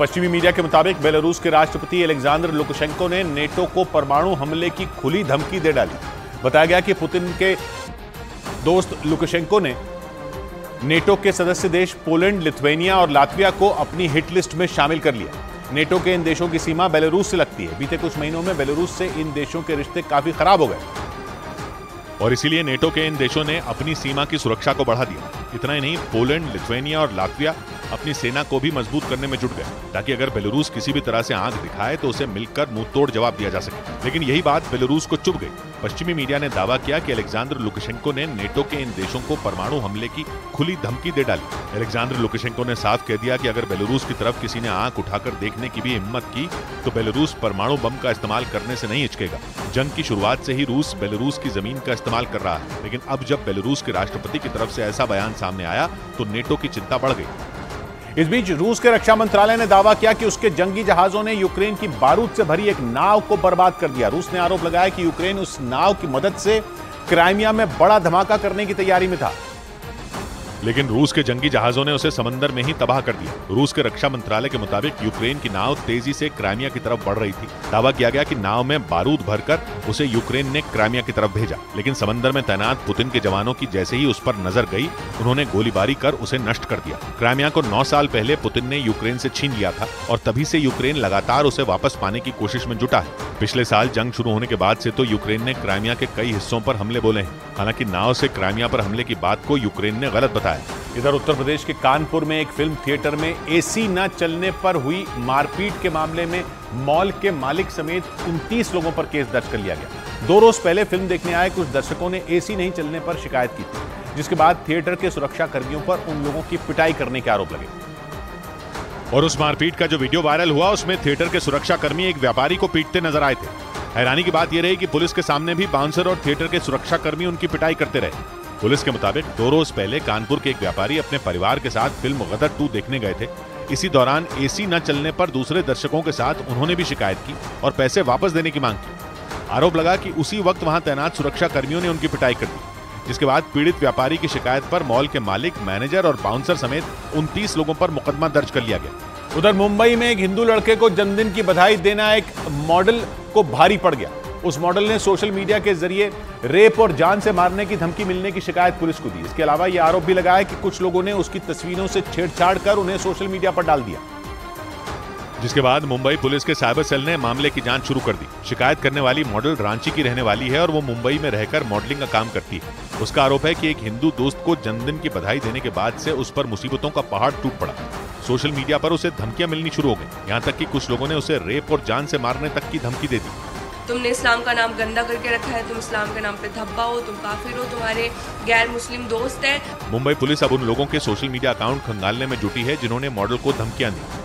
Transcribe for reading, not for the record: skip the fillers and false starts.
पश्चिमी मीडिया के मुताबिक बेलारूस के राष्ट्रपति अलेक्जेंडर लुकाशेंको ने नेटो को परमाणु हमले की खुली धमकी दे डाली। बताया गया कि पुतिन के दोस्त लुकाशेंको ने नेटो के सदस्य देश पोलैंड, लिथुआनिया और लातविया को अपनी हिट लिस्ट में शामिल कर लिया। नेटो के इन देशों की सीमा बेलारूस से लगती है। बीते कुछ महीनों में बेलारूस से इन देशों के रिश्ते काफी खराब हो गए और इसीलिए नेटो के इन देशों ने अपनी सीमा की सुरक्षा को बढ़ा दिया। इतना ही नहीं, पोलैंड, लिथुआनिया और लातविया अपनी सेना को भी मजबूत करने में जुट गए ताकि अगर बेलारूस किसी भी तरह से आंख दिखाए तो उसे मिलकर मुंह तोड़ जवाब दिया जा सके। लेकिन यही बात बेलारूस को चुभ गई। पश्चिमी मीडिया ने दावा किया कि अलेक्जेंडर लुकाशेंको ने नेटो के इन देशों को परमाणु हमले की खुली धमकी दे डाली। अलेक्जेंडर लुकाशेंको ने साफ कह दिया कि अगर बेलारूस की तरफ किसी ने आंख उठाकर देखने की भी हिम्मत की तो बेलारूस परमाणु बम का इस्तेमाल करने से नहीं हिचकेगा। जंग की शुरुआत से ही रूस बेलारूस की जमीन का इस्तेमाल कर रहा है, लेकिन अब जब बेलारूस के राष्ट्रपति की तरफ से ऐसा बयान सामने आया तो नेटो की चिंता बढ़ गई। इस बीच रूस के रक्षा मंत्रालय ने दावा किया कि उसके जंगी जहाजों ने यूक्रेन की बारूद से भरी एक नाव को बर्बाद कर दिया। रूस ने आरोप लगाया कि यूक्रेन उस नाव की मदद से क्राइमिया में बड़ा धमाका करने की तैयारी में था, लेकिन रूस के जंगी जहाजों ने उसे समंदर में ही तबाह कर दिया। रूस के रक्षा मंत्रालय के मुताबिक यूक्रेन की नाव तेजी से क्राइमिया की तरफ बढ़ रही थी। दावा किया गया कि नाव में बारूद भरकर उसे यूक्रेन ने क्राइमिया की तरफ भेजा, लेकिन समंदर में तैनात पुतिन के जवानों की जैसे ही उस पर नजर गई, उन्होंने गोलीबारी कर उसे नष्ट कर दिया। क्राइमिया को 9 साल पहले पुतिन ने यूक्रेन से छीन लिया था और तभी से यूक्रेन लगातार उसे वापस पाने की कोशिश में जुटा है। पिछले साल जंग शुरू होने के बाद से तो यूक्रेन ने क्राइमिया के कई हिस्सों पर हमले बोले हैं। हालांकि नाव से क्राइमिया पर हमले की बात को यूक्रेन ने गलत बताया। इधर उत्तर प्रदेश के कानपुर में एक फिल्म थिएटर में एसी न चलने पर हुई मारपीट के मामले में मॉल के मालिक समेत 29 लोगों पर केस दर्ज कर लिया गया। 2 रोज पहले फिल्म देखने आए कुछ दर्शकों ने एसी नहीं चलने पर शिकायत की थी, जिसके बाद थिएटर के सुरक्षा कर्मियों पर उन लोगों की पिटाई करने के आरोप लगे। और उस मारपीट का जो वीडियो वायरल हुआ उसमें थिएटर के सुरक्षा कर्मी एक व्यापारी को पीटते नजर आए थे। हैरानी की बात यह रही कि पुलिस के सामने भी बाउंसर और थिएटर के सुरक्षा कर्मी उनकी पिटाई करते रहे। पुलिस के मुताबिक 2 रोज पहले कानपुर के एक व्यापारी अपने परिवार के साथ फिल्म गदर 2 देखने गए थे। इसी दौरान एसी न चलने पर दूसरे दर्शकों के साथ उन्होंने भी शिकायत की और पैसे वापस देने की मांग की। आरोप लगा कि उसी वक्त वहां तैनात सुरक्षा कर्मियों ने उनकी पिटाई कर दी, जिसके बाद पीड़ित व्यापारी की शिकायत पर मॉल के मालिक, मैनेजर और बाउंसर समेत 29 लोगों पर मुकदमा दर्ज कर लिया गया। उधर मुंबई में एक हिंदू लड़के को जन्मदिन की बधाई देना एक मॉडल को भारी पड़ गया। उस मॉडल ने सोशल मीडिया के जरिए रेप और जान से मारने की धमकी मिलने की शिकायत पुलिस को दी। इसके अलावा यह आरोप भी लगाया कि कुछ लोगों ने उसकी तस्वीरों से छेड़छाड़ कर उन्हें सोशल मीडिया पर डाल दिया, जिसके बाद मुंबई पुलिस के साइबर सेल ने मामले की जांच शुरू कर दी। शिकायत करने वाली मॉडल रांची की रहने वाली है और वो मुंबई में रहकर मॉडलिंग का काम करती है। उसका आरोप है कि एक हिंदू दोस्त को जन्मदिन की बधाई देने के बाद से उस पर मुसीबतों का पहाड़ टूट पड़ा। सोशल मीडिया पर उसे धमकियां मिलनी शुरू हो गई, यहाँ तक कि कुछ लोगों ने उसे रेप और जान से मारने तक की धमकी दे दी। तुमने इस्लाम का नाम गंदा करके रखा है, तुम इस्लाम के नाम पे धब्बा हो, तुम काफिर हो, तुम्हारे गैर मुस्लिम दोस्त हैं। मुंबई पुलिस अब उन लोगों के सोशल मीडिया अकाउंट खंगालने में जुटी है जिन्होंने मॉडल को धमकियां दी।